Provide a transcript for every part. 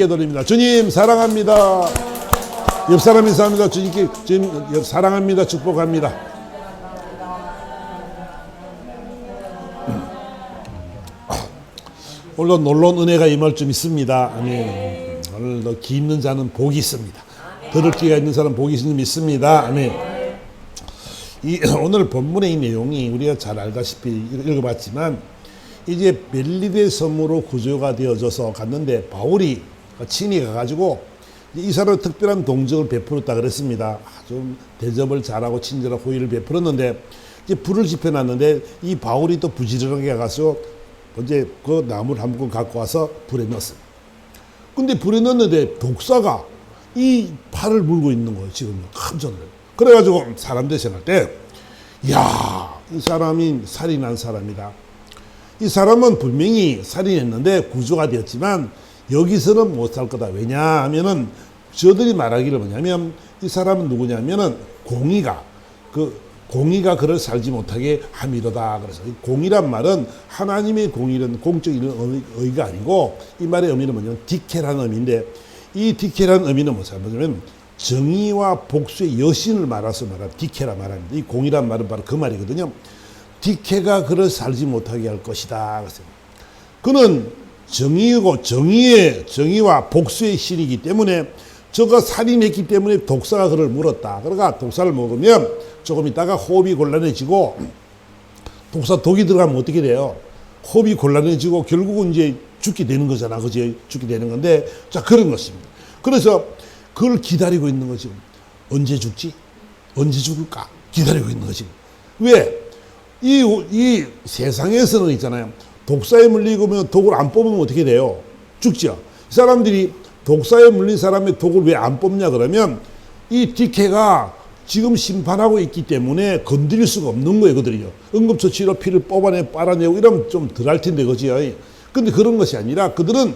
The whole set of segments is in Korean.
기도드립니다. 주님 사랑합니다. 옆 사람 인사합니다. 주님 사랑합니다. 축복합니다. 오늘도 놀라운 은혜가 임할 좀 있습니다. 아멘. 오늘도 귀 있는 자는 복이 있습니다. 들을 귀가 있는 사람 복이 있는 줄 믿습니다. 아멘. 오늘 본문의 이 내용이 우리가 잘 알다시피 읽어봤지만 이제 멜리데 섬으로 구조가 되어져서 갔는데 바울이 친히 가가지고 이 사람은 특별한 동정을 베풀었다 그랬습니다. 아주 대접을 잘하고 친절하고 호의를 베풀었는데 이제 불을 지펴놨는데 이 바울이 또 부지런하게 가서 이제 그 나무를 한 묶음 갖고 와서 불에 넣었습니다. 근데 불에 넣었는데 독사가 이 팔을 물고 있는 거예요. 지금 깜짝 놀라요. 그래가지고 사람들이 생각할 때, 이야, 이 사람이 살인한 사람이다. 이 사람은 분명히 살인했는데 구조가 되었지만 여기서는 못 살 거다. 왜냐하면은 저들이 말하기를 뭐냐면 이 사람은 누구냐면은 공의가 그를 살지 못하게 함이로다. 그래서 공의란 말은 하나님의 공의는 공적인 의의가 아니고 이 말의 의미는 뭐냐면 디케라는 의미인데 이 디케라는 의미는 뭐냐면 정의와 복수의 여신을 말해서 말하는 디케라 말합니다. 이 공의란 말은 바로 그 말이거든요. 디케가 그를 살지 못하게 할 것이다. 그래서 그는 정의이고 정의와 복수의 신이기 때문에 저가 살인했기 때문에 독사가 그를 물었다. 그러니까 독사를 먹으면 조금 있다가 호흡이 곤란해지고 독사 독이 들어가면 어떻게 돼요? 호흡이 곤란해지고 결국은 이제 죽게 되는 거잖아. 그지? 죽게 되는 건데 자 그런 것입니다. 그래서 그걸 기다리고 있는 거지. 언제 죽지? 언제 죽을까? 기다리고 있는 거지. 왜? 이 세상에서는 있잖아요. 독사에 물리면 독을 안 뽑으면 어떻게 돼요? 죽죠. 이 사람들이 독사에 물린 사람의 독을 왜 안 뽑냐 그러면 이 디케가 지금 심판하고 있기 때문에 건드릴 수가 없는 거예요. 그들이요. 응급처치로 피를 빨아내고 이러면 좀 덜 할 텐데 그지요. 근데 그런 것이 아니라 그들은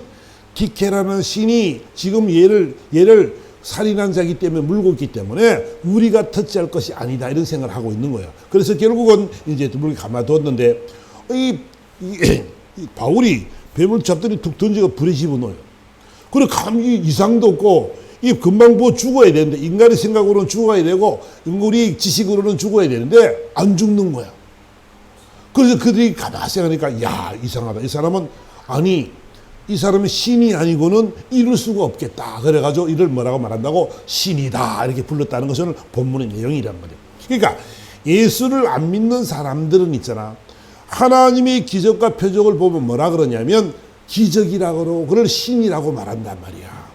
디케라는 신이 지금 얘를 살인한 자이기 때문에 물고 있기 때문에 우리가 터치할 것이 아니다 이런 생각을 하고 있는 거예요. 그래서 결국은 이제 물에 가만뒀는데 이 바울이 뱀을 잡더니 툭 던지고 불에 집어넣어요. 그래 감기 이상도 없고 이 금방 뭐 죽어야 되는데 인간의 생각으로는 죽어야 되고 우리 지식으로는 죽어야 되는데 안 죽는 거야. 그래서 그들이 가만히 생각하니까 야 이상하다. 이 사람은 이 사람은 신이 아니고는 이룰 수가 없겠다. 그래가지고 이를 뭐라고 말한다고 신이다 이렇게 불렀다는 것은 본문의 내용이란 말이에요. 그러니까 예수를 안 믿는 사람들은 있잖아. 하나님의 기적과 표적을 보면 뭐라 그러냐면 기적이라고 그러고 그걸 신이라고 말한단 말이야.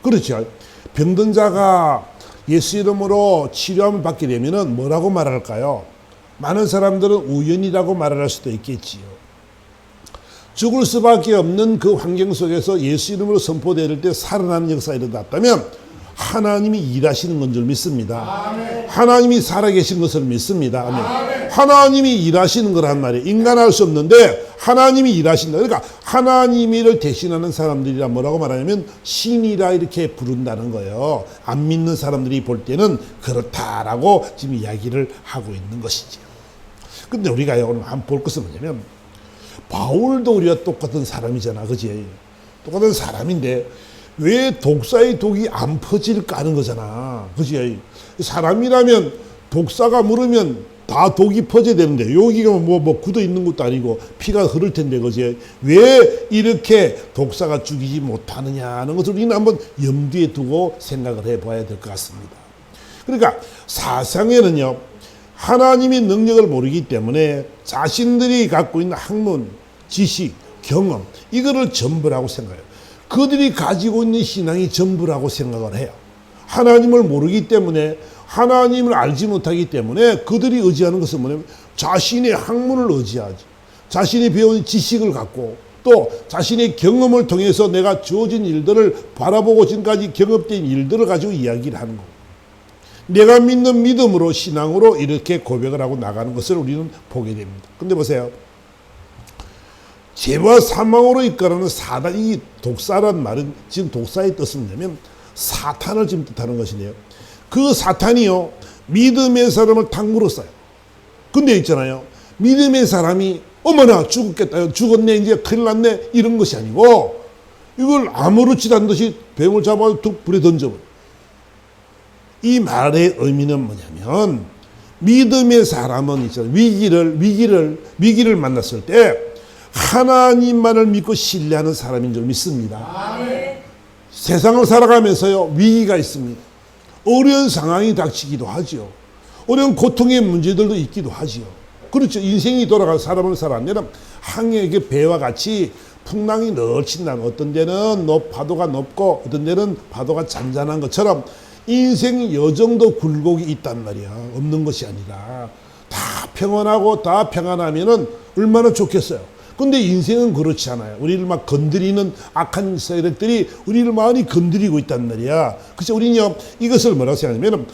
그렇죠. 병든 자가 예수 이름으로 치료함을 받게 되면은 뭐라고 말할까요? 많은 사람들은 우연이라고 말할 수도 있겠지요. 죽을 수밖에 없는 그 환경 속에서 예수 이름으로 선포될 때 살아나는 역사가 일어났다면 하나님이 일하시는 건 줄 믿습니다. 아멘. 하나님이 살아계신 것을 믿습니다. 아멘. 아멘. 하나님이 일하시는 거란 말이에요. 인간 할 수 없는데 하나님이 일하신다. 그러니까 하나님을 대신하는 사람들이라 뭐라고 말하냐면 신이라 이렇게 부른다는 거예요. 안 믿는 사람들이 볼 때는 그렇다라고 지금 이야기를 하고 있는 것이죠. 근데 우리가 오늘 한번 볼 것은 뭐냐면 바울도 우리와 똑같은 사람이잖아. 그지? 똑같은 사람인데 왜 독사의 독이 안 퍼질까 하는 거잖아. 그지? 사람이라면 독사가 물으면 다 독이 퍼져야 되는데 여기가 뭐 굳어 있는 것도 아니고 피가 흐를 텐데 그지? 왜 이렇게 독사가 죽이지 못하느냐는 것을 우리는 한번 염두에 두고 생각을 해봐야 될 것 같습니다. 그러니까 사상에는요. 하나님의 능력을 모르기 때문에 자신들이 갖고 있는 학문, 지식, 경험 이거를 전부라고 생각해요. 그들이 가지고 있는 신앙이 전부라고 생각을 해요. 하나님을 모르기 때문에 하나님을 알지 못하기 때문에 그들이 의지하는 것은 뭐냐면 자신의 학문을 의지하지. 자신이 배운 지식을 갖고 또 자신의 경험을 통해서 내가 주어진 일들을 바라보고 지금까지 경험된 일들을 가지고 이야기를 하는 거고 내가 믿는 믿음으로 신앙으로 이렇게 고백을 하고 나가는 것을 우리는 보게 됩니다. 근데 보세요. 죄와 사망으로 이끌어가는 사단, 이 독사란 말은 지금 독사의 뜻은 뭐냐면 사탄을 지금 뜻하는 것이네요. 그 사탄이요, 믿음의 사람을 탁 물었어요. 근데 있잖아요. 믿음의 사람이 어머나 죽었겠다. 죽었네. 이제 큰일 났네. 이런 것이 아니고 이걸 아무렇지도 않은 듯이 뱀을 잡아 툭 불에 던져버려. 이 말의 의미는 뭐냐면 믿음의 사람은 있잖아요. 위기를 만났을 때 하나님만을 믿고 신뢰하는 사람인 줄 믿습니다. 세상을 살아가면서요, 위기가 있습니다. 어려운 상황이 닥치기도 하지요. 어려운 고통의 문제들도 있기도 하지요. 그렇죠. 인생이 돌아가는 사람을 살아내면 항해의 배와 같이 풍랑이 늘 친다는, 어떤 데는 파도가 높고 어떤 데는 파도가 잔잔한 것처럼 인생 여정도 굴곡이 있단 말이야. 없는 것이 아니라 다 평안하고 다 평안하면은 얼마나 좋겠어요. 근데 인생은 그렇지 않아요. 우리를 막 건드리는 악한 세력들이 우리를 많이 건드리고 있단 말이야. 그래서 우리는요, 이것을 뭐라고 생각하냐면,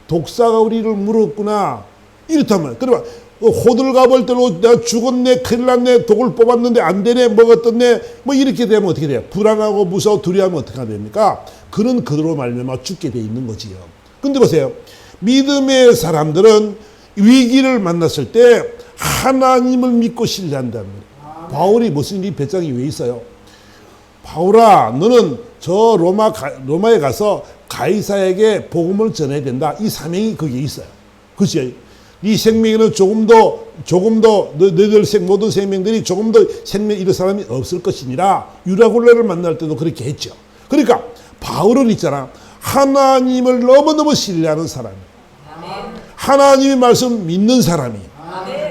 독사가 우리를 물었구나. 이렇다면, 그러면 호들갑 을 떨고 내가 죽었네, 큰일 났네, 독을 뽑았는데 안 되네, 먹었던네, 뭐 이렇게 되면 어떻게 돼요? 불안하고 무서워 두려워하면 어떻게 됩니까? 그런 그대로 말미암아 죽게 돼 있는 거지요. 근데 보세요. 믿음의 사람들은 위기를 만났을 때 하나님을 믿고 신뢰한다는 거예요. 바울이 무슨 이 배짱이 왜 있어요? 바울아, 너는 저 로마에 가서 가이사에게 복음을 전해야 된다. 이 사명이 거기에 있어요. 그렇지? 네 생명에는 조금 더 너희들 모든 생명들이 조금 더 생명 잃은 사람이 없을 것이니라. 유라굴레를 만날 때도 그렇게 했죠. 그러니까 바울은 있잖아, 하나님을 너무너무 신뢰하는 사람이에요. 하나님의 말씀 믿는 사람이에요.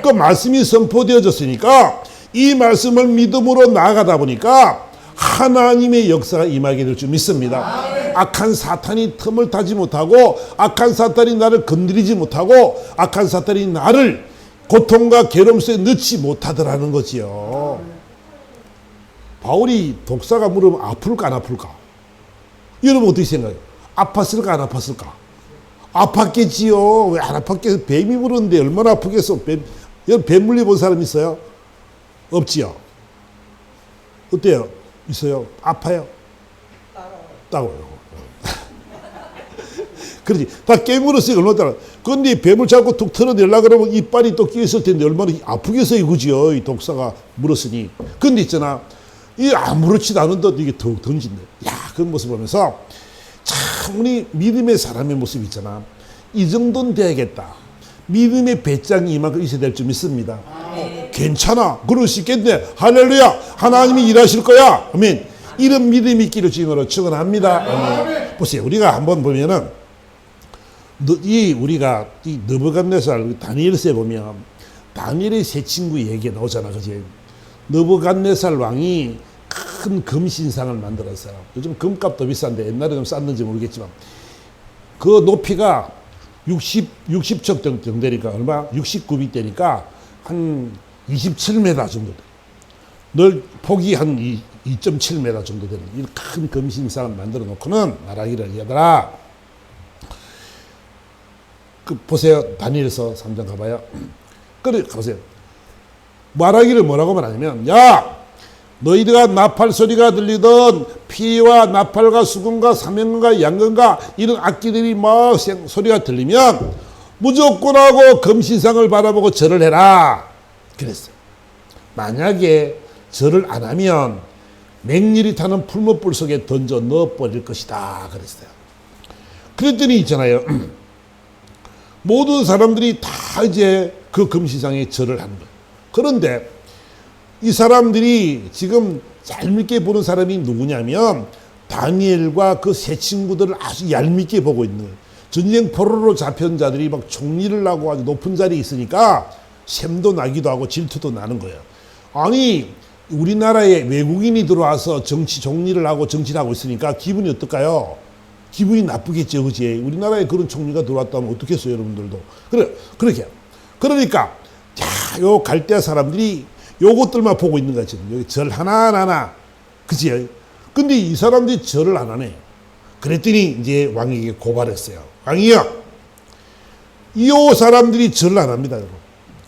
그 말씀이 선포되어졌으니까 이 말씀을 믿음으로 나아가다 보니까 하나님의 역사가 임하게 될 줄 믿습니다. 악한 사탄이 틈을 타지 못하고, 악한 사탄이 나를 건드리지 못하고, 악한 사탄이 나를 고통과 괴로움 속에 넣지 못하더라는 거지요. 바울이 독사가 물으면 아플까 안 아플까? 여러분 어떻게 생각해요? 아팠을까 안 아팠을까? 아팠겠지요. 왜 안 아팠겠어요? 뱀이 물었는데 얼마나 아프겠어. 뱀 물려본 사람 있어요? 없지요. 어때요? 있어요? 아파요? 따가워요. 그렇지. 다 깨물었으니까 얼마나 따라. 그런데 뱀을 잡고 툭 털어내려고 그러면 이빨이 또 끼었을 텐데 얼마나 아프겠어요, 그지요? 이 독사가 물었으니. 근데 있잖아, 이 아무렇지도 않은 듯 이게 더욱 던진대. 야, 그 모습 보면서 참 우리 믿음의 사람의 모습 있잖아. 이 정도는 돼야겠다. 믿음의 배짱이 이만큼 있어야 될 줄 믿습니다. 괜찮아. 그럴 수 있겠네. 할렐루야. 하나님이 일하실 거야. 아멘. 이런 믿음이 있기를 주님으로 축원합니다. 아멘. 보세요. 우리가 한번 보면은 우리가 이 느부갓네살 다니엘서에 보면 다니엘의 세 친구 얘기가 나오잖아. 그지? 느부갓네살 왕이 큰 금신상을 만들었어요. 요즘 금값도 비싼데 옛날에 좀 쌌는지 모르겠지만 그 높이가 60척 정도 되니까 얼마? 69비 되니까 한 27m 정도 돼. 폭이 한 2.7m 정도 되는 이 큰 금신상을 만들어 놓고는 말하기를, 얘들아, 보세요. 다니엘서 3장 가봐요. 그래, 가보세요. 말하기를 뭐라고 말하냐면, 야, 너희들과 나팔 소리가 들리던 피와 나팔과 수금과 사명과 양금과 이런 악기들이 막 소리가 들리면 무조건 하고 금신상을 바라보고 절을 해라. 그랬어요. 만약에 절을 안 하면 맹렬히 타는 풀무불 속에 던져 넣어버릴 것이다. 그랬어요. 그랬더니 있잖아요. 모든 사람들이 다 이제 그 금신상에 절을 하는 거예요. 그런데 이 사람들이 지금 잘 믿게 보는 사람이 누구냐면 다니엘과 그 세 친구들을 아주 얄밉게 보고 있는 거예요. 전쟁 포로로 잡혀온 자들이 막 총리를 하고 아주 높은 자리에 있으니까 샘도 나기도 하고 질투도 나는 거예요. 아니, 우리나라에 외국인이 들어와서 총리를 하고 정치를 하고 있으니까 기분이 어떨까요? 기분이 나쁘겠죠, 그지? 우리나라에 그런 총리가 들어왔다면 어떻겠어요, 여러분들도? 그렇게. 그러니까, 요 갈대아 사람들이 요것들만 보고 있는 거지. 여기 절 하나하나. 그치? 근데 이 사람들이 절을 안 하네. 그랬더니 이제 왕에게 고발했어요. 왕이요, 이 사람들이 절을 안 합니다, 여러분.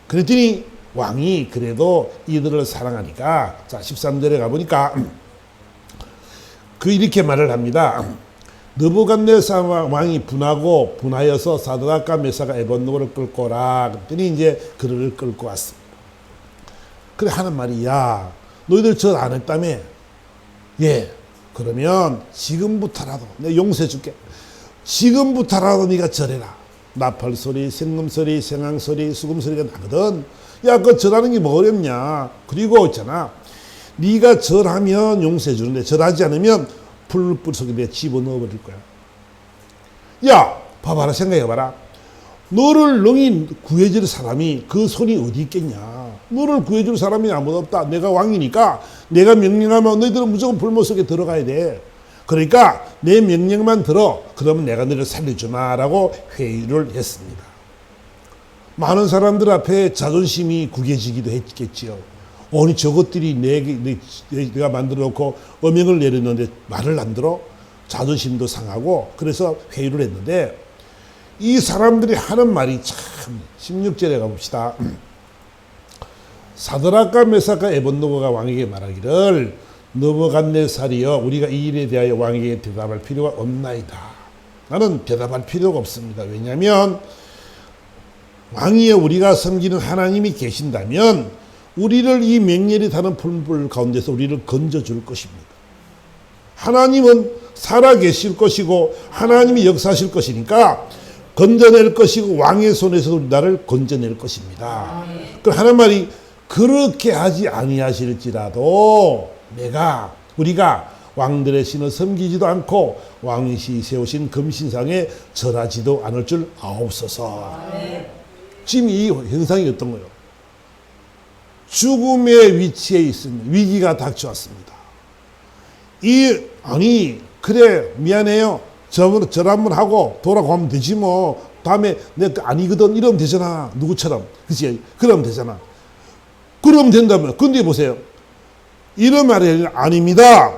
그랬더니 왕이 그래도 이들을 사랑하니까, 자, 13절에 가보니까, 이렇게 말을 합니다. 느부갓네살 왕이 분하여서 사드락과 메사가 에벤노고를 끌고 오라. 그랬더니 이제 그를 끌고 왔습니다. 그래 하는 말이, 야, 너희들 절 안 했다며? 예, 그러면 지금부터라도 내가 용서해 줄게. 지금부터라도 네가 절해라. 나팔 소리, 생금 소리, 생황 소리, 수금 소리가 나거든. 야, 그 절하는 게 뭐 어렵냐. 그리고 있잖아, 네가 절하면 용서해 주는데 절하지 않으면 불불 속에 내가 집어넣어 버릴 거야. 야, 봐봐라, 생각해봐라. 너를 능히 구해줄 사람이 그 손이 어디 있겠냐. 너를 구해줄 사람이 아무도 없다. 내가 왕이니까 내가 명령하면 너희들은 무조건 불못 속에 들어가야 돼. 그러니까 내 명령만 들어. 그러면 내가 너를 살려주마라고 회의를 했습니다. 많은 사람들 앞에 자존심이 구겨지기도 했겠지요. 아니 저것들이 내가 만들어 놓고 어명을 내렸는데 말을 안 들어? 자존심도 상하고. 그래서 회의를 했는데 이 사람들이 하는 말이 참, 16절에 가봅시다. 사드락과 메삭과 에벳노고가 왕에게 말하기를 느부갓네살이여, 우리가 이 일에 대하여 왕에게 대답할 필요가 없나이다. 나는 대답할 필요가 없습니다. 왜냐하면 왕이여, 우리가 섬기는 하나님이 계신다면 우리를 이 맹렬히 타는 풀불 가운데서 우리를 건져줄 것입니다. 하나님은 살아계실 것이고 하나님이 역사하실 것이니까 건져낼 것이고 왕의 손에서 나를 건져낼 것입니다. 그 하는 말이 그렇게 하지 아니하실지라도 우리가 왕들의 신을 섬기지도 않고 왕이 세우신 금신상에 절하지도 않을 줄 아옵소서. 지금 이 현상이 어떤 거예요? 죽음의 위치에 있습니다. 위기가 닥쳐왔습니다. 그래 미안해요. 절 한번 하고 돌아가면 되지 뭐. 다음에 내가 아니거든 이러면 되잖아. 누구처럼. 그치? 그러면 되잖아. 그러면 된다면. 근데 보세요. 이런 말이 아닙니다.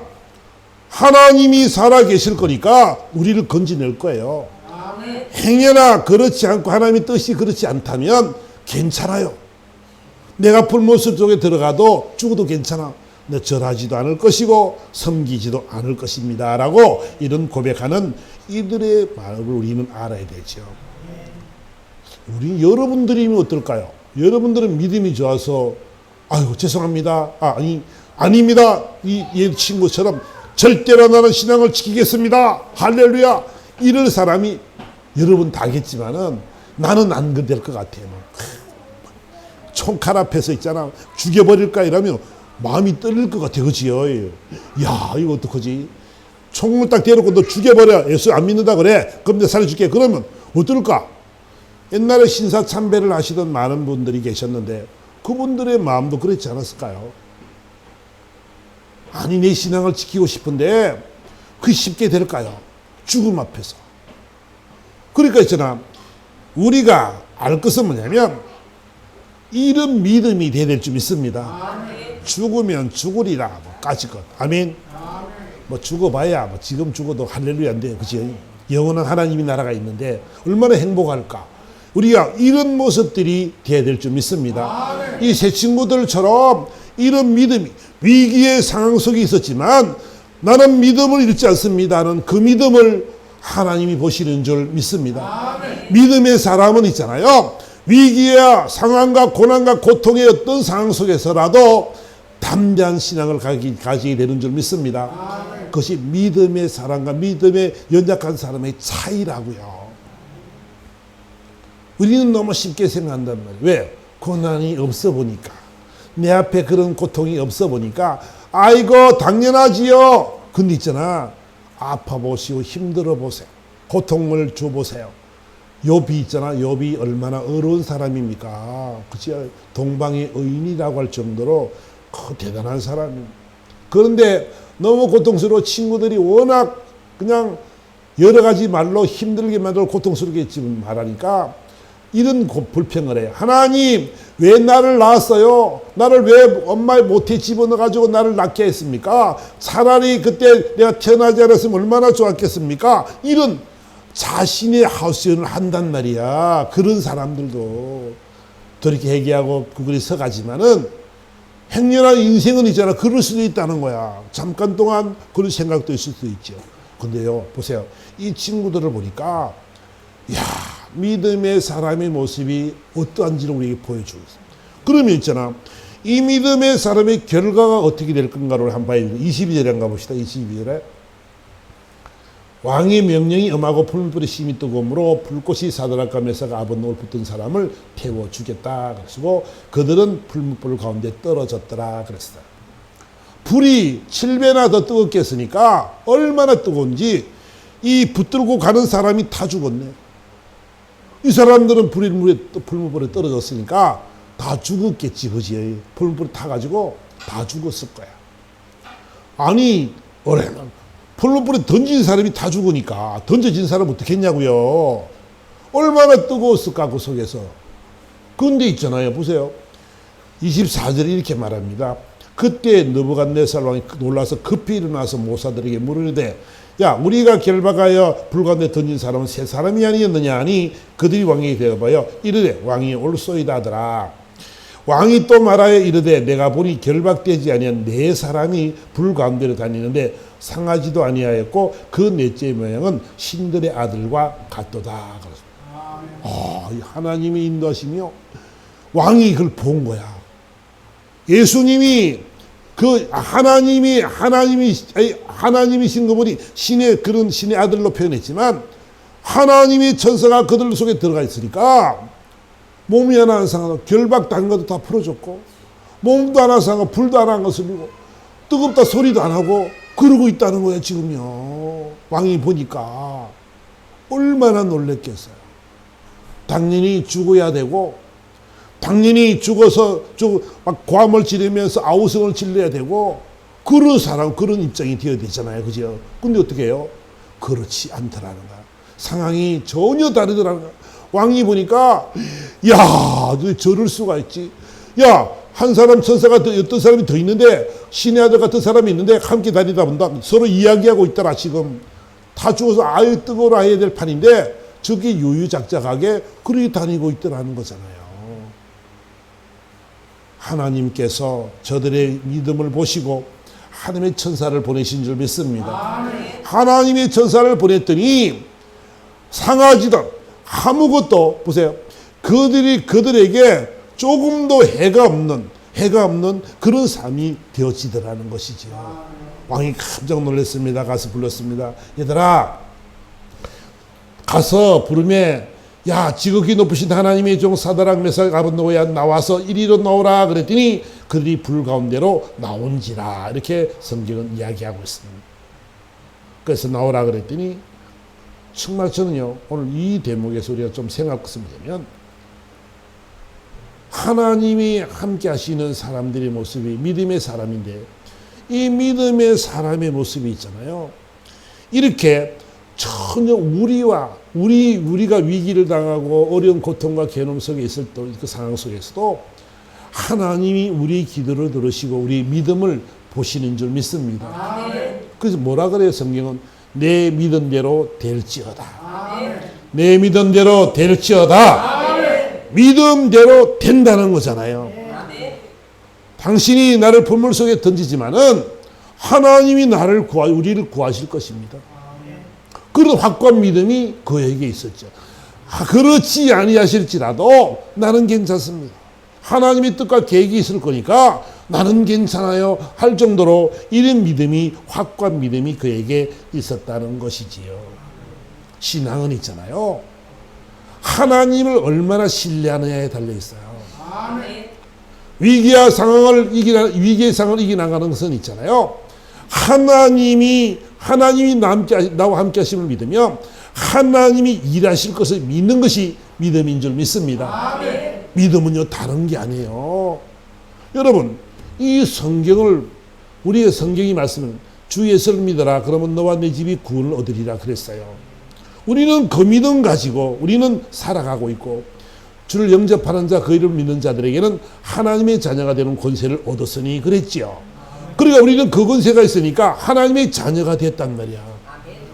하나님이 살아계실 거니까 우리를 건져낼 거예요. 행여나 그렇지 않고 하나님의 뜻이 그렇지 않다면 괜찮아요. 내가 불못을 속에 들어가도 죽어도 괜찮아. 내 절하지도 않을 것이고 섬기지도 않을 것입니다. 라고 이런 고백하는 이들의 마음을 우리는 알아야 되죠. 여러분들이면 어떨까요? 여러분들은 믿음이 좋아서 아유 죄송합니다. 아닙니다. 이 친구처럼 절대로 나는 신앙을 지키겠습니다. 할렐루야. 이럴 사람이 여러분 다겠지만은 나는 안 될 것 같아요. 총칼 앞에서 있잖아. 죽여버릴까 이러면 마음이 떨릴 것 같아. 그치요? 야, 이거 어떡하지? 총을 딱 대놓고 너 죽여버려. 예수 안 믿는다 그래. 그럼 내가 살려줄게. 그러면 어떨까? 옛날에 신사참배를 하시던 많은 분들이 계셨는데 그분들의 마음도 그렇지 않았을까요? 아니, 내 신앙을 지키고 싶은데 그게 쉽게 될까요? 죽음 앞에서. 그러니까 있잖아. 우리가 알 것은 뭐냐면 이런 믿음이 돼야 될 줄 믿습니다. 죽으면 죽으리라. 까짓것. 아멘. 뭐 죽어봐야 지금 죽어도 할렐루야인데, 그치? 영원한 하나님의 나라가 있는데 얼마나 행복할까. 우리가 이런 모습들이 돼야 될 줄 믿습니다. 이 세 친구들처럼 이런 믿음이 위기의 상황 속에 있었지만 나는 믿음을 잃지 않습니다는 그 믿음을 하나님이 보시는 줄 믿습니다. 믿음의 사람은 있잖아요. 위기와 상황과 고난과 고통의 어떤 상황 속에서라도 담대한 신앙을 가지게 되는 줄 믿습니다. 그것이 믿음의 사람과 믿음의 연약한 사람의 차이라고요. 우리는 너무 쉽게 생각한단 말이에요. 왜? 고난이 없어 보니까. 내 앞에 그런 고통이 없어 보니까 아이고 당연하지요. 근데 있잖아. 아파 보시고 힘들어 보세요. 고통을 줘보세요. 욥이 있잖아. 욥이 얼마나 어려운 사람입니까? 그치? 동방의 의인이라고 할 정도로 대단한 사람입니다. 그런데 너무 고통스러워. 친구들이 워낙 그냥 여러 가지 말로 힘들게 만들고 고통스럽게 말하니까 이런 불평을 해요. 하나님, 왜 나를 낳았어요? 나를 왜 엄마의 못에 집어넣어가지고 나를 낳게 했습니까? 차라리 그때 내가 태어나지 않았으면 얼마나 좋았겠습니까? 이런 자신의 하소연을 한단 말이야. 그런 사람들도 그렇게 얘기하고 그글이 서가지만은 행여나 인생은 있잖아. 그럴 수도 있다는 거야. 잠깐 동안 그런 생각도 있을 수도 있죠. 근데요, 보세요. 이 친구들을 보니까, 믿음의 사람의 모습이 어떠한지를 우리에게 보여주고 있습니다. 그러면 있잖아. 이 믿음의 사람의 결과가 어떻게 될 건가를 한번 봐야 돼요. 22절에 한번 가봅시다. 22절에 왕의 명령이 엄하고 풀무불의 심이 뜨거움으로 불꽃이 사드락과 메사가 아벤노고를 붙든 사람을 태워 죽였다 그러시고 그들은 풀무불 가운데 떨어졌더라 그랬어요. 불이 7배나 더 뜨겁게 했으니까 얼마나 뜨거운지 이 붙들고 가는 사람이 다 죽었네. 이 사람들은 풀무불에 떨어졌으니까 다 죽었겠지, 그지? 풀무불에 타가지고 다 죽었을 거야. 아니, 풀무불에 던진 사람이 다 죽으니까 던져진 사람은 어떻게 했냐고요. 얼마나 뜨거웠을까 그 속에서. 그런데 있잖아요, 보세요. 24절에 이렇게 말합니다. 그때 느부갓네살 왕이 놀라서 급히 일어나서 모사들에게 물으되 야, 우리가 결박하여 불 가운데 던진 사람은 세 사람이 아니었느냐 하니 그들이 왕에게 대답하여 이르되 왕이 옳소이다 하더라. 왕이 또 말하여 이르되 내가 보니 결박되지 아니한 네 사람이 불 가운데로 다니는데 상하지도 아니하였고 그 넷째 모양은 신들의 아들과 같도다. 하나님이 인도하시며 왕이 그걸 본 거야. 예수님이 그 하나님이신 그분이 그런 신의 아들로 표현했지만 하나님의 천사가 그들 속에 들어가 있으니까 몸이 하나 안 상하고 결박당한 것도 다 풀어줬고 몸도 하나 상하고 불도 하나 안 거슬리고 뜨겁다 소리도 안 하고 그러고 있다는 거예요 지금요. 왕이 보니까 얼마나 놀랬겠어요. 당연히 죽어야 되고 당연히 죽어서 막 고함을 지르면서 아우성을 질러야 되고 그런 사람 그런 입장이 되어야 되잖아요. 그죠? 근데 어떻게 해요? 그렇지 않더라는 거야. 상황이 전혀 다르더라는 거야. 왕이 보니까 야, 저럴 수가 있지. 야, 한 사람 천사가 어떤 사람이 더 있는데 신의 아들 같은 사람이 있는데 함께 다니다 본다. 서로 이야기하고 있더라. 지금 다 죽어서 아유 뜨거워라 해야 될 판인데 저게 유유작작하게 그렇게 다니고 있더라는 거잖아요. 하나님께서 저들의 믿음을 보시고 하나님의 천사를 보내신 줄 믿습니다. 하나님의 천사를 보냈더니 상하지도 아무것도 보세요. 그들에게 조금도 해가 없는 그런 삶이 되어지더라는 것이죠. 왕이 깜짝 놀랐습니다. 가서 불렀습니다. 얘들아 가서 부르매 야, 지극히 높으신 하나님의 종 사드락 메삭 아벳네고야 나와서 이리로 나오라 그랬더니 그들이 불 가운데로 나온지라 이렇게 성경은 이야기하고 있습니다. 그래서 나오라 그랬더니 정말 저는요 오늘 이 대목에서 우리가 좀 생각했으면 되면 하나님이 함께 하시는 사람들의 모습이 믿음의 사람인데 이 믿음의 사람의 모습이 있잖아요. 이렇게 전혀 우리가 위기를 당하고 어려운 고통과 괴로움 속에 있을 때 그 상황 속에서도 하나님이 우리 기도를 들으시고 우리 믿음을 보시는 줄 믿습니다. 그래서 뭐라 그래요? 성경은 내 믿은 대로 될지어다. 내 믿은 대로 될지어다. 믿음대로 된다는 거잖아요. 당신이 나를 불물 속에 던지지만은 하나님이 우리를 구하실 것입니다. 그런 확고한 믿음이 그에게 있었죠. 그렇지 아니하실지라도 나는 괜찮습니다. 하나님의 뜻과 계획이 있을 거니까 나는 괜찮아요 할 정도로 이런 믿음이 확고한 믿음이 그에게 있었다는 것이지요. 신앙은 있잖아요. 하나님을 얼마나 신뢰하느냐에 달려 있어요. 위기의 상황을 이겨나가는 것은 있잖아요. 하나님이 나와 함께 하심을 믿으며 하나님이 일하실 것을 믿는 것이 믿음인 줄 믿습니다. 믿음은요 다른 게 아니에요. 여러분 이 성경을 우리의 성경이 말씀은 주 예수를 믿어라 그러면 너와 내 집이 구원을 얻으리라 그랬어요. 우리는 그 믿음 가지고 우리는 살아가고 있고 주를 영접하는 자 그 이름을 믿는 자들에게는 하나님의 자녀가 되는 권세를 얻었으니 그랬지요. 그러니까 우리는 그 권세가 있으니까 하나님의 자녀가 됐단 말이야.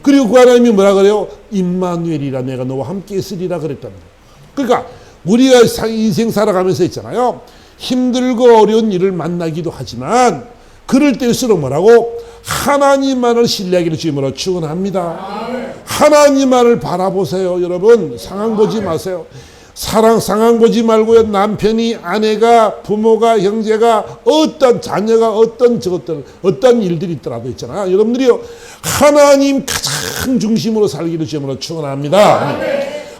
그리고 그 하나님이 뭐라 그래요? 임마누엘이라 내가 너와 함께 있으리라 그랬단 말이야. 그러니까 우리가 인생 살아가면서 있잖아요. 힘들고 어려운 일을 만나기도 하지만 그럴 때일수록 뭐라고? 하나님만을 신뢰하기를 주님으로 축원합니다. 하나님만을 바라보세요. 여러분 상황 보지 마세요. 상황 보지 말고요. 남편이, 아내가, 부모가, 형제가, 어떤 자녀가, 어떤 일들이 있더라도 있잖아요. 여러분들이요, 하나님 가장 중심으로 살기를 주님으로 축원합니다.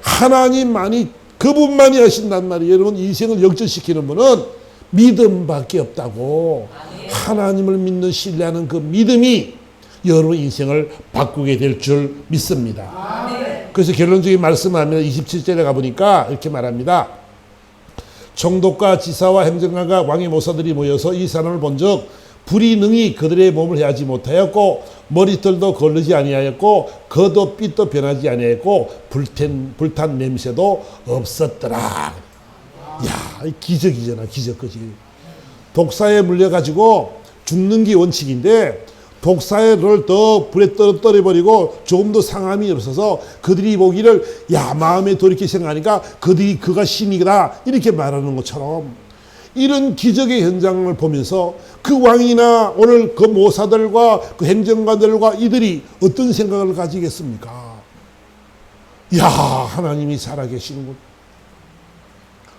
하나님만이, 그분만이 하신단 말이에요. 여러분, 인생을 역전시키는 분은 믿음밖에 없다고. 하나님을 믿는, 신뢰하는 그 믿음이 여러분 인생을 바꾸게 될 줄 믿습니다. 그래서 결론적인 말씀하면 27절에 가보니까 이렇게 말합니다. 총독과 지사와 행정관과 왕의 모사들이 모여서 이 사람을 본즉 불이 능히 그들의 몸을 해하지 못하였고 머리털도 걸르지 아니하였고 겉도 빛도 변하지 아니하였고 불탄 냄새도 없었더라. 야, 기적이잖아, 기적. 그지? 독사에 물려가지고 죽는 게 원칙인데 독사를 더 불에 떨어버리고 조금 더 상함이 없어서 그들이 보기를, 야, 마음에 돌이켜 생각하니까 그가 신이다, 이렇게 말하는 것처럼 이런 기적의 현장을 보면서 그 왕이나 오늘 그 모사들과 그 행정관들과 이들이 어떤 생각을 가지겠습니까? 야, 하나님이 살아계시는군.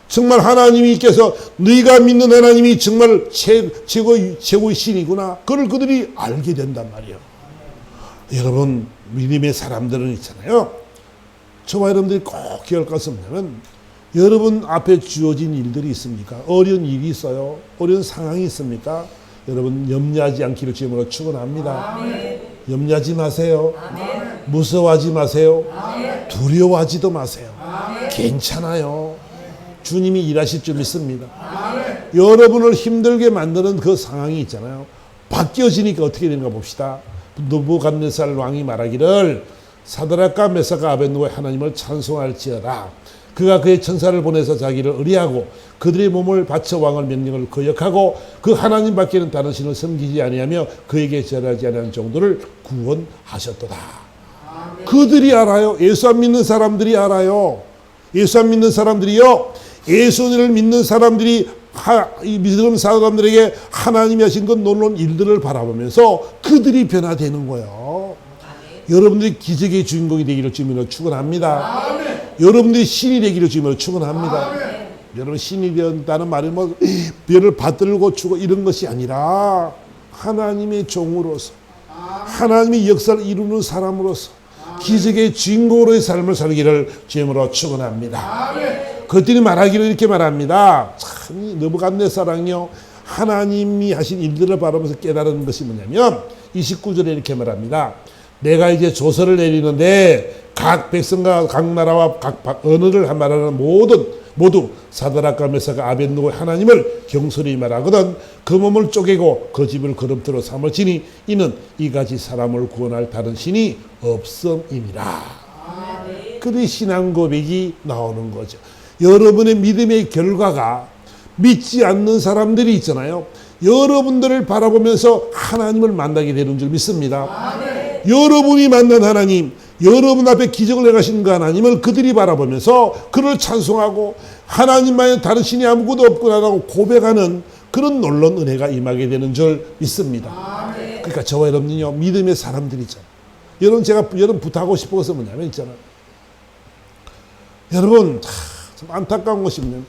정말 하나님께서 너희가 믿는 하나님이 정말 최고의 신이구나. 그걸 그들이 알게 된단 말이에요. 여러분, 믿음의 사람들은 있잖아요. 저와 여러분들이 꼭 기억할 것은 뭐냐면, 여러분 앞에 주어진 일들이 있습니까? 어려운 일이 있어요? 어려운 상황이 있습니까? 여러분, 염려하지 않기를 주님으로 축원합니다. 염려하지 마세요. 무서워하지 마세요. 두려워하지도 마세요. 괜찮아요. 주님이 일하실 줄 믿습니다. 여러분을 힘들게 만드는 그 상황이 있잖아요. 바뀌어지니까 어떻게 되는가 봅시다. 느부갓네살 왕이 말하기를 사드락과 메사가 아벳느고의 하나님을 찬송할지어다. 그가 그의 천사를 보내서 자기를 의뢰하고 그들의 몸을 바쳐 왕을 명령을 거역하고 그 하나님 밖에는 다른 신을 섬기지 아니하며 그에게 절하지 아니하는 정도를 구원하셨도다. 그들이 알아요. 예수 안 믿는 사람들이 알아요. 예수 안 믿는 사람들이요, 예수를 믿는 사람들이 믿는 사람들에게 하나님이 하신 그 놀라운 일들을 바라보면서 그들이 변화되는 거예요. 여러분들이 기적의 주인공이 되기를 주님으로 축원합니다. 여러분들이 신이 되기를 주님으로 축원합니다. 여러분, 신이 된다는 말이 뭐 별을 받들고 주고 이런 것이 아니라 하나님의 종으로서, 하나님의 역사를 이루는 사람으로서 기적의 주인공으로의 삶을 살기를 주님으로 축원합니다. 그들이 말하기를 이렇게 말합니다. 참, 느부갓네살은요, 하나님이 하신 일들을 바라보면서 깨달은 것이 뭐냐면 29절에 이렇게 말합니다. 내가 이제 조서를 내리는데 각 백성과 각 나라와 각 언어를 말하는 모두 사드락과 메사가 아벳느고의 하나님을 경솔히 말하거든 그 몸을 쪼개고 그 집을 거름토로 삼을지니 이는 이같이 사람을 구원할 다른 신이 없음이니라. 그의 신앙 고백이 나오는 거죠. 여러분의 믿음의 결과가 믿지 않는 사람들이 있잖아요. 여러분들을 바라보면서 하나님을 만나게 되는 줄 믿습니다. 여러분이 만난 하나님, 여러분 앞에 기적을 행하신 그 하나님을 그들이 바라보면서 그를 찬송하고 하나님만의 다른 신이 아무것도 없구나라고 고백하는 그런 놀라운 은혜가 임하게 되는 줄 믿습니다. 그러니까 저와 여러분은요, 믿음의 사람들이잖아요. 여러분, 제가 여러분 부탁하고 싶은 것은 뭐냐면 있잖아요. 여러분, 참 안타까운 것이 뭐냐면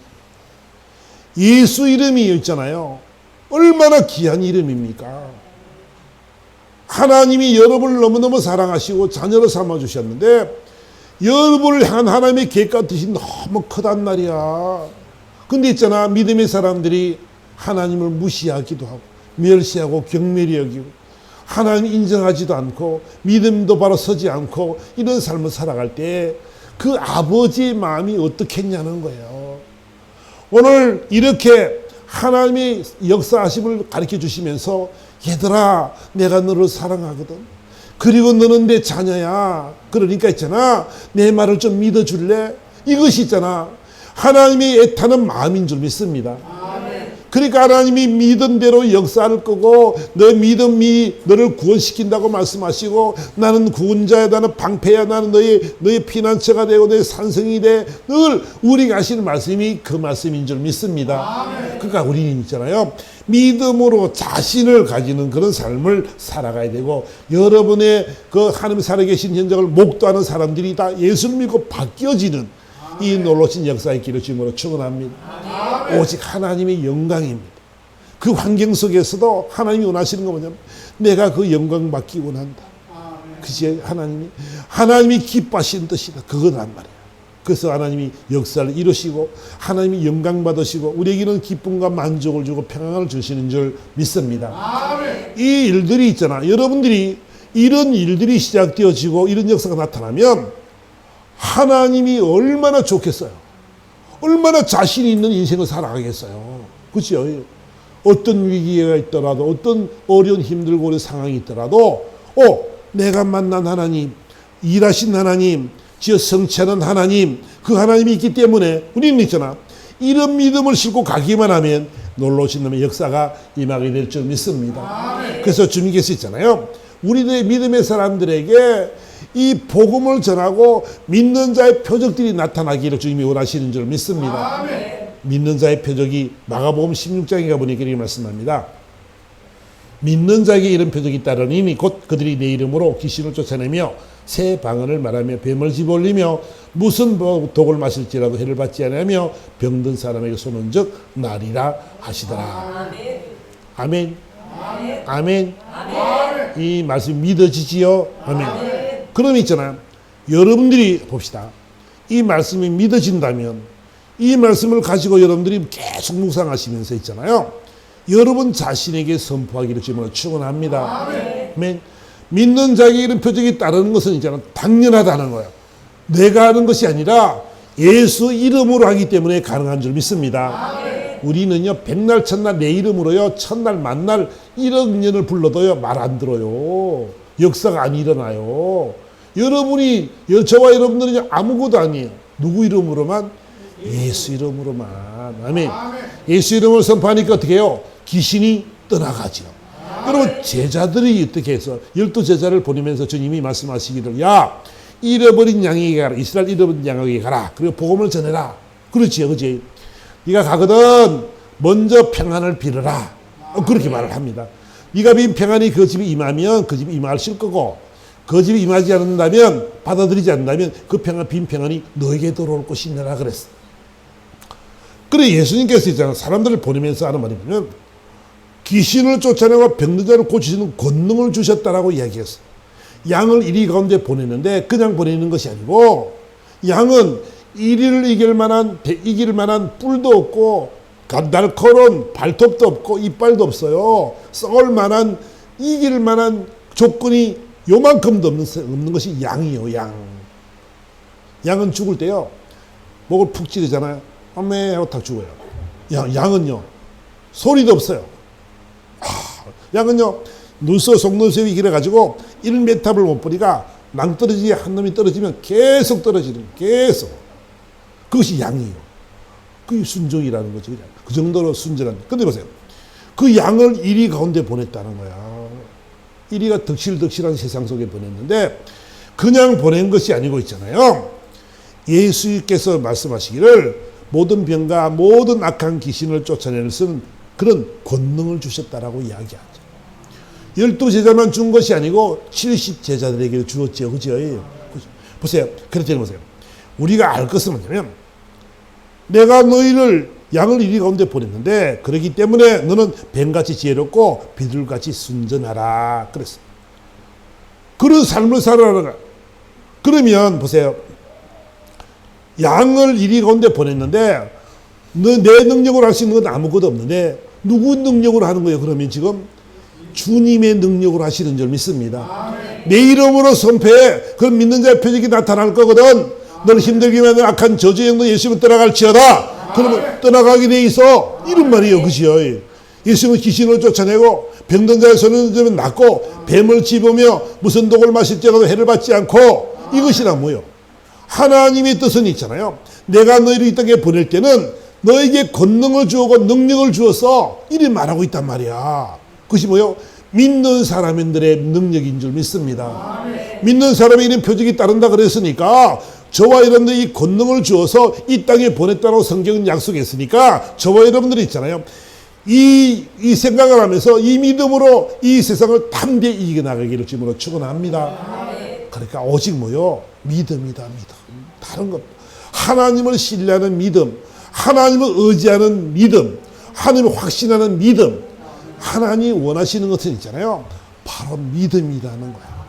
예수 이름이 있잖아요. 얼마나 귀한 이름입니까? 하나님이 여러분을 너무너무 사랑하시고 자녀로 삼아주셨는데 여러분을 향한 하나님의 계획과 뜻이 너무 크단 말이야. 근데 있잖아, 믿음의 사람들이 하나님을 무시하기도 하고 멸시하고 경멸히 여기고 하나님 인정하지도 않고 믿음도 바로 서지 않고 이런 삶을 살아갈 때 그 아버지의 마음이 어떻겠냐는 거예요. 오늘 이렇게 하나님의 역사하심을 가르쳐 주시면서 얘들아, 내가 너를 사랑하거든. 그리고 너는 내 자녀야. 그러니까 있잖아, 내 말을 좀 믿어줄래? 이것이 있잖아, 하나님의 애타는 마음인 줄 믿습니다. 그러니까 하나님이 믿은 대로 역사를 끄고 너 믿음이 너를 구원시킨다고 말씀하시고 나는 구원자야, 나는 방패야, 나는 너의 피난처가 되고 너의 산성이 돼. 늘 우리가 하시는 말씀이 그 말씀인 줄 믿습니다. 그러니까 우리는 있잖아요, 믿음으로 자신을 가지는 그런 삶을 살아가야 되고 여러분의 그 하나님 살아계신 현장을 목도하는 사람들이 다 예수를 믿고 바뀌어지는 이 놀라신 역사의 길을 주님으로 축원합니다. 오직 하나님의 영광입니다. 그 환경 속에서도 하나님이 원하시는 건 뭐냐면 내가 그 영광 받기 원한다. 그지 하나님이 기뻐하시는 뜻이다. 그거란 말이야. 그래서 하나님이 역사를 이루시고 하나님이 영광 받으시고 우리에게는 기쁨과 만족을 주고 평안을 주시는 줄 믿습니다. 이 일들이 있잖아. 여러분들이 이런 일들이 시작되어지고 이런 역사가 나타나면 하나님이 얼마나 좋겠어요. 얼마나 자신이 있는 인생을 살아가겠어요. 그렇죠? 어떤 위기가 있더라도 어떤 어려운 힘들고 어려운 상황이 있더라도 내가 만난 하나님, 일하신 하나님, 지어 성취하는 하나님, 그 하나님이 있기 때문에 우리는 있잖아. 이런 믿음을 싣고 가기만 하면 놀라우신 놈의 역사가 임하게 될 줄 믿습니다. 그래서 주님께서 있잖아요. 우리들의 믿음의 사람들에게 이 복음을 전하고 믿는 자의 표적들이 나타나기를 주님이 원하시는 줄 믿습니다. 믿는 자의 표적이 마가복음 16장에 가보니까 이렇게 말씀합니다. 믿는 자에게 이런 표적이 따르니 곧 그들이 내 이름으로 귀신을 쫓아내며 새 방언을 말하며 뱀을 집어올리며 무슨 독을 마실지라도 해를 받지 않으며 병든 사람에게 손은 즉 나리라 하시더라. 아멘. 아멘. 이 말씀이 믿어지지요? 아멘. 그럼 있잖아요. 여러분들이 봅시다. 이 말씀이 믿어진다면 이 말씀을 가지고 여러분들이 계속 묵상하시면서 있잖아요. 여러분 자신에게 선포하기를 주님으로 축원합니다. 아멘. 믿는 자에게 이런 표적이 따르는 것은 있잖아. 당연하다는 거예요. 내가 하는 것이 아니라 예수 이름으로 하기 때문에 가능한 줄 믿습니다. 우리는요, 백날 첫날 내 이름으로요, 첫날 만날 1억 년을 불러도요, 말 안 들어요. 역사가 안 일어나요. 여러분이, 저와 여러분들은 아무것도 아니에요. 누구 이름으로만? 예수 이름으로만. 아멘. 예수 이름을 선포하니까 어떻게 해요? 귀신이 떠나가죠. 여러분, 제자들이 어떻게 해서 12제자를 보내면서 주님이 말씀하시기를, 야, 잃어버린 양에게 가라. 이스라엘 잃어버린 양에게 가라. 그리고 복음을 전해라. 그렇지요, 그지? 네가 가거든 먼저 평안을 빌어라. 그렇게 말을 합니다. 네가 빈 평안이 그 집에 임하면 그 집에 임하실 거고, 그 집에 임하지 않는다면, 받아들이지 않는다면 그 평안, 빈 평안이 너에게 들어올 것이니라 그랬어. 그래 예수님께서 있잖아, 사람들을 보내면서 하는 말이 뭐냐면 귀신을 쫓아내고 병든 자를 고치시는 권능을 주셨다라고 이야기했어. 양을 이리 가운데 보냈는데 그냥 보내는 것이 아니고, 양은 이리를 이길 만한 뿔도 없고 날카로운 발톱도 없고 이빨도 없어요. 썩을 만한, 이길 만한 조건이 요만큼도 없는 것이 양이요. 양은 죽을 때요, 목을 푹 찌르잖아요. 어메 하고 딱 죽어요. 양은요, 소리도 없어요. 양은요, 눈썹, 속눈썹이 길어가지고 1m를 못 보니까 낭떠러지 한 놈이 떨어지면 계속 떨어지는, 계속. 그것이 양이에요. 그게 순종이라는 거죠. 그 정도로 순전한. 근데 보세요. 그 양을 이리 가운데 보냈다는 거야. 이리가 덕실덕실한 세상 속에 보냈는데 그냥 보낸 것이 아니고 있잖아요. 예수께서 말씀하시기를 모든 병과 모든 악한 귀신을 쫓아내는 그런 권능을 주셨다라고 이야기하죠. 12제자만 준 것이 아니고 70제자들에게 주었죠. 그죠? 보세요. 그랬더니 보세요. 우리가 알 것은 뭐냐면 내가 너희를 양을 이리 가운데 보냈는데 그렇기 때문에 너는 뱀같이 지혜롭고 비둘같이 순전하라 그랬어. 그런 삶을 살아라. 그러면 보세요. 양을 이리 가운데 보냈는데 너 내 능력으로 할 수 있는 건 아무것도 없는데 누구 능력으로 하는 거예요? 그러면 지금 주님의 능력으로 하시는 줄 믿습니다. 내 이름으로 선포해. 그럼 믿는 자의 표적이 나타날 거거든. 너를 힘들게 만든 악한 저주의 영도 예수님은 떠나갈지어다. 그러면 떠나가게 돼 있어. 이런 말이에요. 그죠? 예수님은 귀신을 쫓아내고 병든 자의 손을 들면 낫고 뱀을 집으며 무슨 독을 마실지라도 해를 받지 않고, 이것이라 뭐요? 하나님의 뜻은 있잖아요. 내가 너희를 이 땅에 보낼 때는 너에게 권능을 주고 능력을 주어서 이리 말하고 있단 말이야. 그것이 뭐요? 믿는 사람들의 능력인 줄 믿습니다. 믿는 사람의 이런 표적이 따른다 그랬으니까 저와 여러분들이 이 권능을 주어서 이 땅에 보냈다고 성경은 약속했으니까 저와 여러분들이 있잖아요. 이 생각을 하면서 이 믿음으로 이 세상을 담대히 이겨나가기를 주님으로 축원합니다. 그러니까 오직 뭐요? 믿음이다. 믿음. 다른 것. 하나님을 신뢰하는 믿음, 하나님을 의지하는 믿음, 하나님을 확신하는 믿음, 하나님이 원하시는 것은 있잖아요. 바로 믿음이라는 거야.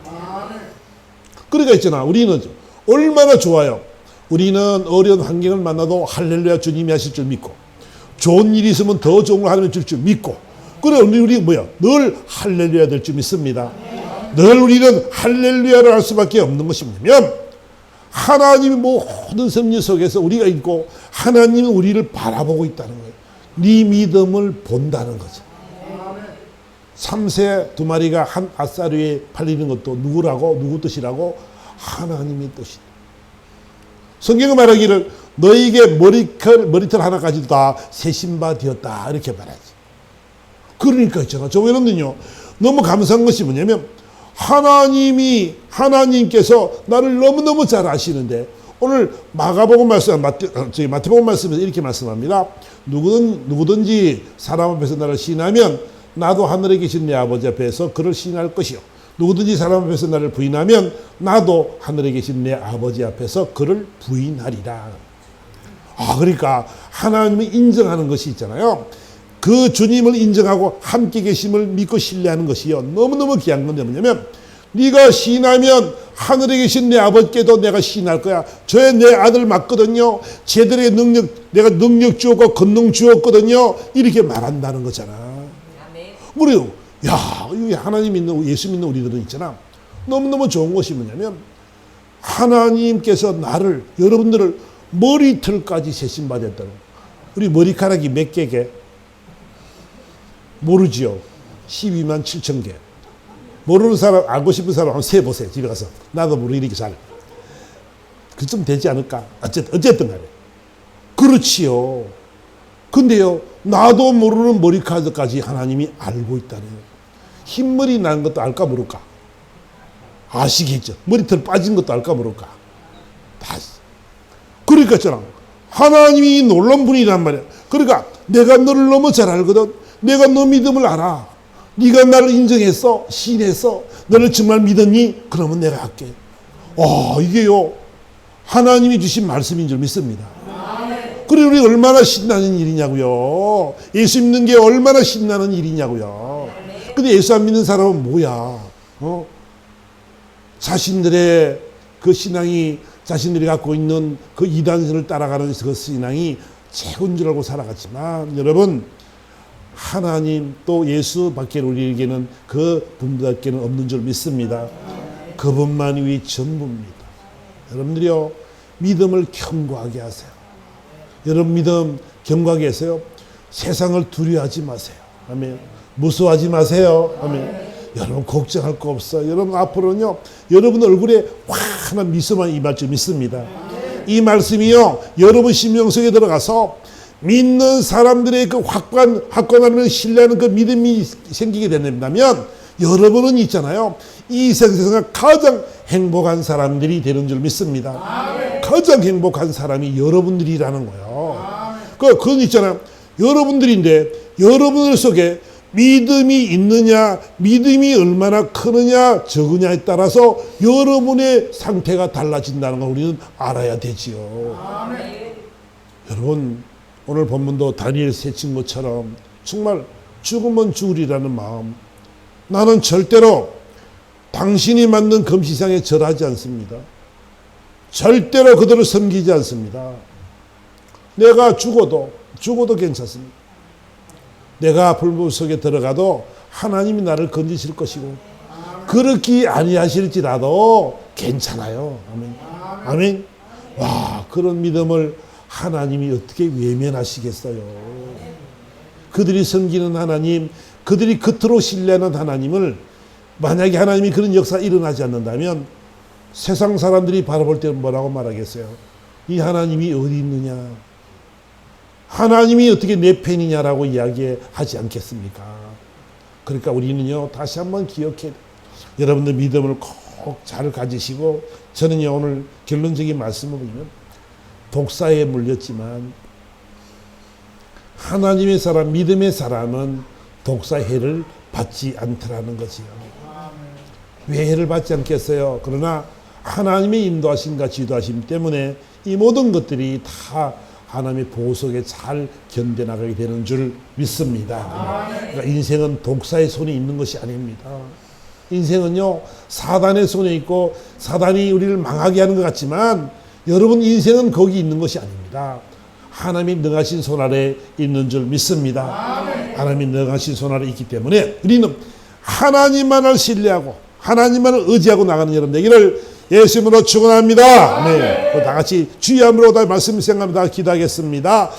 그러니까 있잖아. 우리는 얼마나 좋아요. 우리는 어려운 환경을 만나도 할렐루야 주님이 하실 줄 믿고, 좋은 일이 있으면 더 좋은 걸 하나님이 줄 줄 믿고, 그래 우리 뭐야? 늘 할렐루야 될 줄 믿습니다. 늘 우리는 할렐루야를 할 수밖에 없는 것이 뭐냐면, 하나님이 모든 섭리 속에서 우리가 있고 하나님은 우리를 바라보고 있다는 거예요. 네 믿음을 본다는 거죠. 3새 2마리가 한 앗살 위에 팔리는 것도 누구라고? 누구 뜻이라고? 하나님의 뜻이다. 성경은 말하기를 너에게 머리털 하나까지도 다 세신 바 되었다 이렇게 말하지. 그러니까 있잖아. 저 여러분들요, 너무 감사한 것이 뭐냐면 하나님께서 나를 너무너무 잘 아시는데, 오늘 마태복음 말씀에서 이렇게 말씀합니다. 누구든지 사람 앞에서 나를 시인하면 나도 하늘에 계신 내 아버지 앞에서 그를 시인할 것이요, 누구든지 사람 앞에서 나를 부인하면 나도 하늘에 계신 내 아버지 앞에서 그를 부인하리라. 그러니까 하나님을 인정하는 것이 있잖아요. 그 주님을 인정하고 함께 계심을 믿고 신뢰하는 것이요, 너무너무 귀한 건데 뭐냐면, 네가 시인하면 하늘에 계신 내 아버지께도 내가 시인할 거야. 저의 내 아들 맞거든요. 쟤들의 내가 능력 주었고 권능 주었거든요. 이렇게 말한다는 거잖아. 우리 하나님 믿는, 예수 믿는 우리들은 있잖아. 너무너무 좋은 것이 뭐냐면, 하나님께서 여러분들을 머리털까지 세신 받았다는. 우리 머리카락이 몇 개게? 모르지요. 12만 7천 개. 모르는 사람, 알고 싶은 사람 한번 세보세요. 집에 가서. 나도 모르게 잘. 그쯤 되지 않을까? 어쨌든 간에. 그렇지요. 근데요, 나도 모르는 머리카락까지 하나님이 알고 있다네요. 흰머리 나는 것도 알까 모를까? 아시겠죠? 머리털 빠진 것도 알까 모를까? 다. 그러니까 있잖아. 하나님이 놀라운 분이란 말이야. 그러니까 내가 너를 너무 잘 알거든. 내가 너 믿음을 알아. 네가 나를 인정했어, 신했어, 너를 정말 믿었니? 그러면 내가 할게. 이게요, 하나님이 주신 말씀인 줄 믿습니다. 그래, 우리 얼마나 신나는 일이냐고요. 예수 믿는 게 얼마나 신나는 일이냐고요. 근데 예수 안 믿는 사람은 뭐야? 자신들의 그 신앙이, 자신들이 갖고 있는 그 이단신을 따라가는 그 신앙이 최고인 줄 알고 살아갔지만, 여러분, 하나님 또 예수밖에 우리에게는 그 분들께는 없는 줄 믿습니다. 그분만이 전부입니다. 여러분들이요, 믿음을 견고하게 하세요. 여러분 믿음 견고하게 하세요. 세상을 두려워하지 마세요. 아멘. 무서워하지 마세요. 아멘. 여러분 걱정할 거 없어요. 여러분 앞으로는요, 여러분 얼굴에 환한 미소만 임할 줄 믿습니다. 이 말씀이요, 여러분 심령 속에 들어가서 믿는 사람들의 그 확고하면 신뢰하는 그 믿음이 생기게 된다면, 여러분은 있잖아요, 이 세상에서 가장 행복한 사람들이 되는 줄 믿습니다. 가장 행복한 사람이 여러분들이라는 거예요. 그건 있잖아요. 여러분들인데, 여러분들 속에 믿음이 있느냐, 믿음이 얼마나 크느냐, 적으냐에 따라서 여러분의 상태가 달라진다는 걸 우리는 알아야 되지요. 여러분, 오늘 본문도 다니엘 세친 것처럼 정말 죽으면 죽으리라는 마음. 나는 절대로 당신이 만든 금시상에 절하지 않습니다. 절대로 그들을 섬기지 않습니다. 내가 죽어도 괜찮습니다. 내가 불법 속에 들어가도 하나님이 나를 건지실 것이고, 그렇게 아니하실지라도 괜찮아요. 아멘. 아멘. 와, 그런 믿음을 하나님이 어떻게 외면하시겠어요? 그들이 섬기는 하나님, 그들이 겉으로 신뢰하는 하나님을, 만약에 하나님이 그런 역사가 일어나지 않는다면 세상 사람들이 바라볼 때 뭐라고 말하겠어요? 이 하나님이 어디 있느냐? 하나님이 어떻게 내 편이냐라고 이야기하지 않겠습니까? 그러니까 우리는요, 다시 한번 기억해. 여러분들 믿음을 꼭 잘 가지시고, 저는요, 오늘 결론적인 말씀을 보면, 독사에 물렸지만 하나님의 사람, 믿음의 사람은 독사의 해를 받지 않더라는 거지요. 왜 해를 받지 않겠어요? 그러나 하나님의 인도하심과 지도하심 때문에 이 모든 것들이 다 하나님의 보호 속에 잘 견뎌나가게 되는 줄 믿습니다. 그러니까 인생은 독사의 손에 있는 것이 아닙니다. 인생은요, 사단의 손에 있고 사단이 우리를 망하게 하는 것 같지만 여러분 인생은 거기 있는 것이 아닙니다. 하나님이 능하신 손 아래 있는 줄 믿습니다. 하나님이 능하신 손 아래 있기 때문에 우리는 하나님만을 신뢰하고 하나님만을 의지하고 나가는 여러분 되기를 예수님으로 축원합니다. 네, 다 같이 주의 이름으로 다 말씀 생각합니다. 기도하겠습니다.